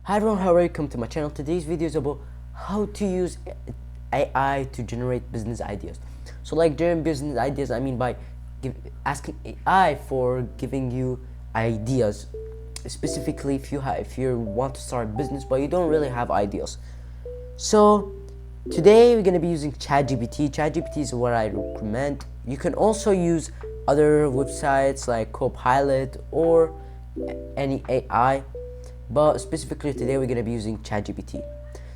Hi everyone, how are you? Come to my channel. Today's video is about how to use AI to generate business ideas. So like during business ideas, I mean by asking AI for giving you ideas. Specifically if you want to start a business but you don't really have ideas. So today we're gonna be using ChatGPT. ChatGPT is what I recommend. You can also use other websites like Copilot or any AI. But specifically today we're going to be using ChatGPT.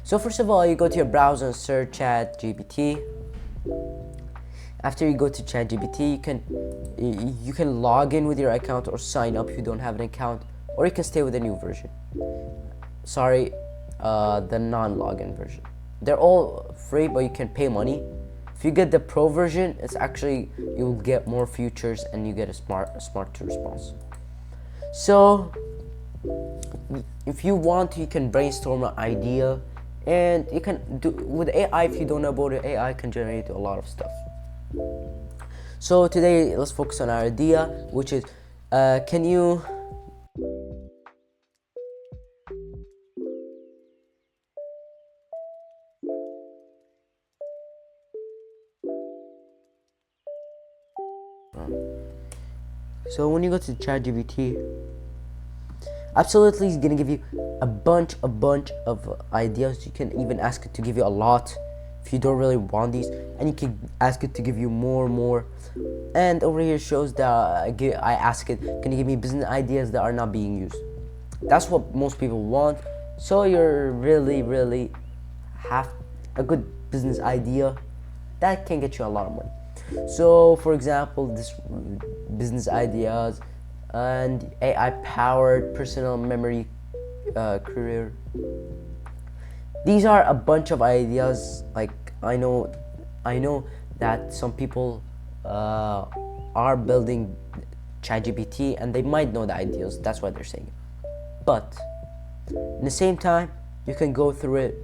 So first of all, you go to your browser and search ChatGPT. After you go to ChatGPT, you can log in with your account or sign up if you don't have an account, or you can stay with the new version. Sorry, the non-login version. They're all free, but you can pay money. If you get the pro version, it's actually, you'll get more features and you get a smart to response. So if you want, you can brainstorm an idea, and you can do with AI. If you don't know about it, AI can generate a lot of stuff. So today let's focus on our idea, which is can you so when you go to ChatGPT, absolutely, it's gonna give you a bunch of ideas. You can even ask it to give you a lot if you don't really want these, and you can ask it to give you more. And over here shows that I ask it, can you give me business ideas that are not being used? That's what most people want. So you're really have a good business idea that can get you a lot of money. So for example, this business ideas and AI powered personal memory career. These are a bunch of ideas. Like I know that some people are building ChatGPT and they might know the ideas. That's why they're saying it. But in the same time, you can go through it,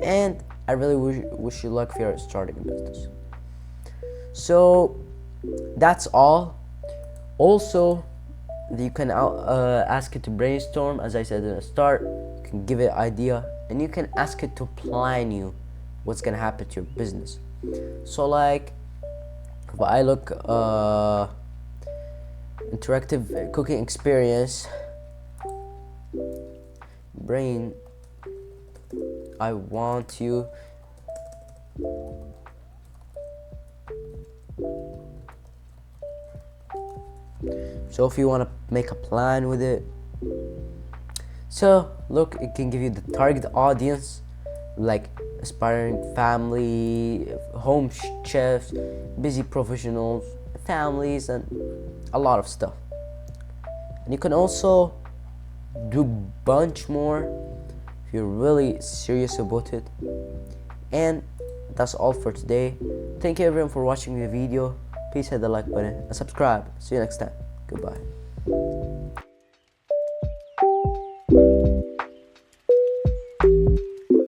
and I really wish you luck if you're starting a business. So that's all. Also, you can ask it to brainstorm, as I said in the start. You can give it an idea, and you can ask it to plan you what's gonna happen to your business. So like if I look interactive cooking experience, brain, I want you so if you want to make a plan with it. So look, it can give you the target audience, like aspiring family, home chefs, busy professionals, families, and a lot of stuff. And you can also do bunch more if you're really serious about it. And that's all for today. Thank you everyone for watching the video. Please hit the like button and subscribe. See you next time. Goodbye.